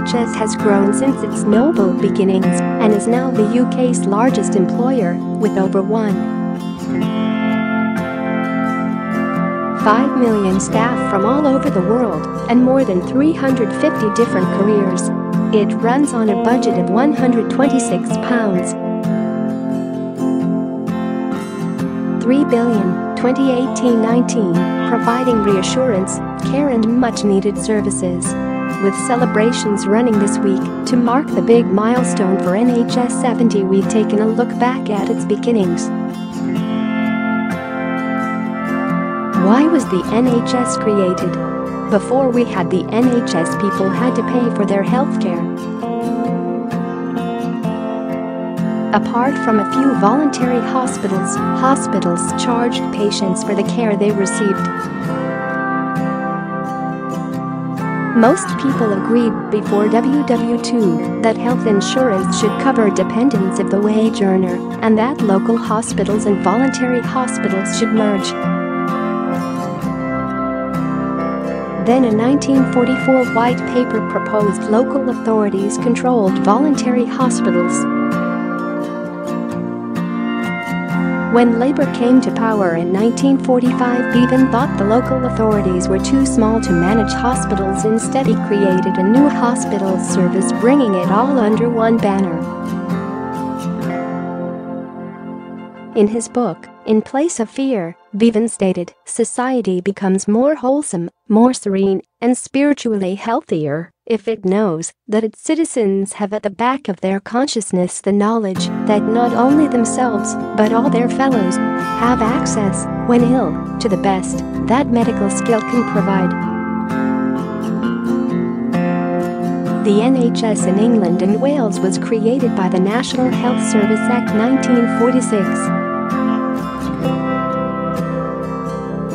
NHS has grown since its noble beginnings and is now the UK's largest employer, with over 1.5 million staff from all over the world and more than 350 different careers. It runs on a budget of £126.3 billion 2018-19, providing reassurance, care and much-needed services. With celebrations running this week to mark the big milestone for NHS 70, we've taken a look back at its beginnings. Why was the NHS created? Before we had the NHS, people had to pay for their healthcare. Apart from a few voluntary hospitals charged patients for the care they received. Most people agreed before WW2 that health insurance should cover dependents of the wage earner and that local hospitals and voluntary hospitals should merge. Then a 1944 white paper proposed local authorities controlled voluntary hospitals. When Labour came to power in 1945, Bevan thought the local authorities were too small to manage hospitals. Instead, he created a new hospital service, bringing it all under one banner. In his book, In Place of Fear, Bevan stated, "Society becomes more wholesome, more serene, and spiritually healthier if it knows that its citizens have at the back of their consciousness the knowledge that not only themselves but all their fellows have access, when ill, to the best that medical skill can provide." The NHS in England and Wales was created by the National Health Service Act 1946.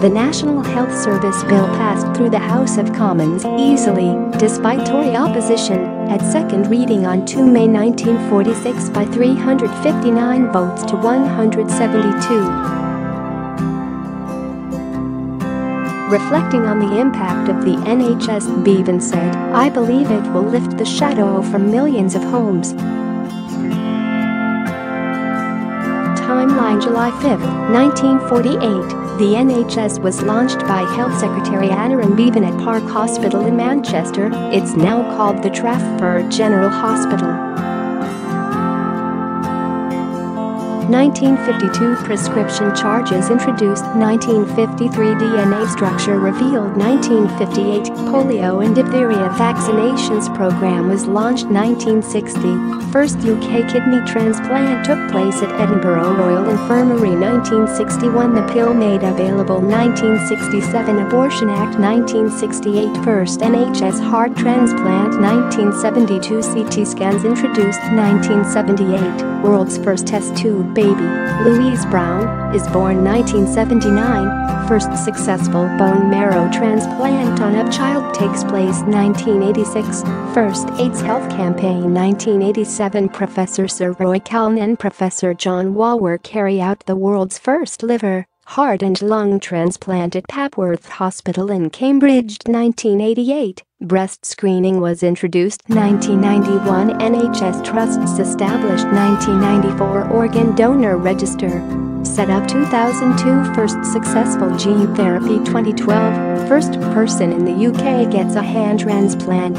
The National Health Service Bill passed through the House of Commons easily, despite Tory opposition, at second reading on 2 May 1946 by 359 votes to 172. Reflecting on the impact of the NHS, Bevan said, "I believe it will lift the shadow from millions of homes." Timeline: July 5, 1948. The NHS was launched by Health Secretary Anna and Bevan at Park Hospital in Manchester. It's now called the Trafford General Hospital. 1952 prescription charges introduced. 1953 DNA structure revealed. 1958 polio and diphtheria vaccinations program was launched. 1960 first UK kidney transplant took place at Edinburgh Royal Infirmary. 1961 the pill made available. 1967 Abortion Act. 1968 first NHS heart transplant. 1972 CT scans introduced. 1978 world's first test tube baby, Louise Brown, is born. 1979 first successful bone marrow transplant on a child takes place. 1986 first AIDS health campaign. 1987 Professor Sir Roy Callan and Professor John Walwer carry out the world's first liver, heart and lung transplant at Papworth Hospital in Cambridge. 1988 breast screening was introduced. 1991 NHS trusts established. 1994 organ donor register set up. 2002 first successful gene therapy. 2012 first person in the UK gets a hand transplant.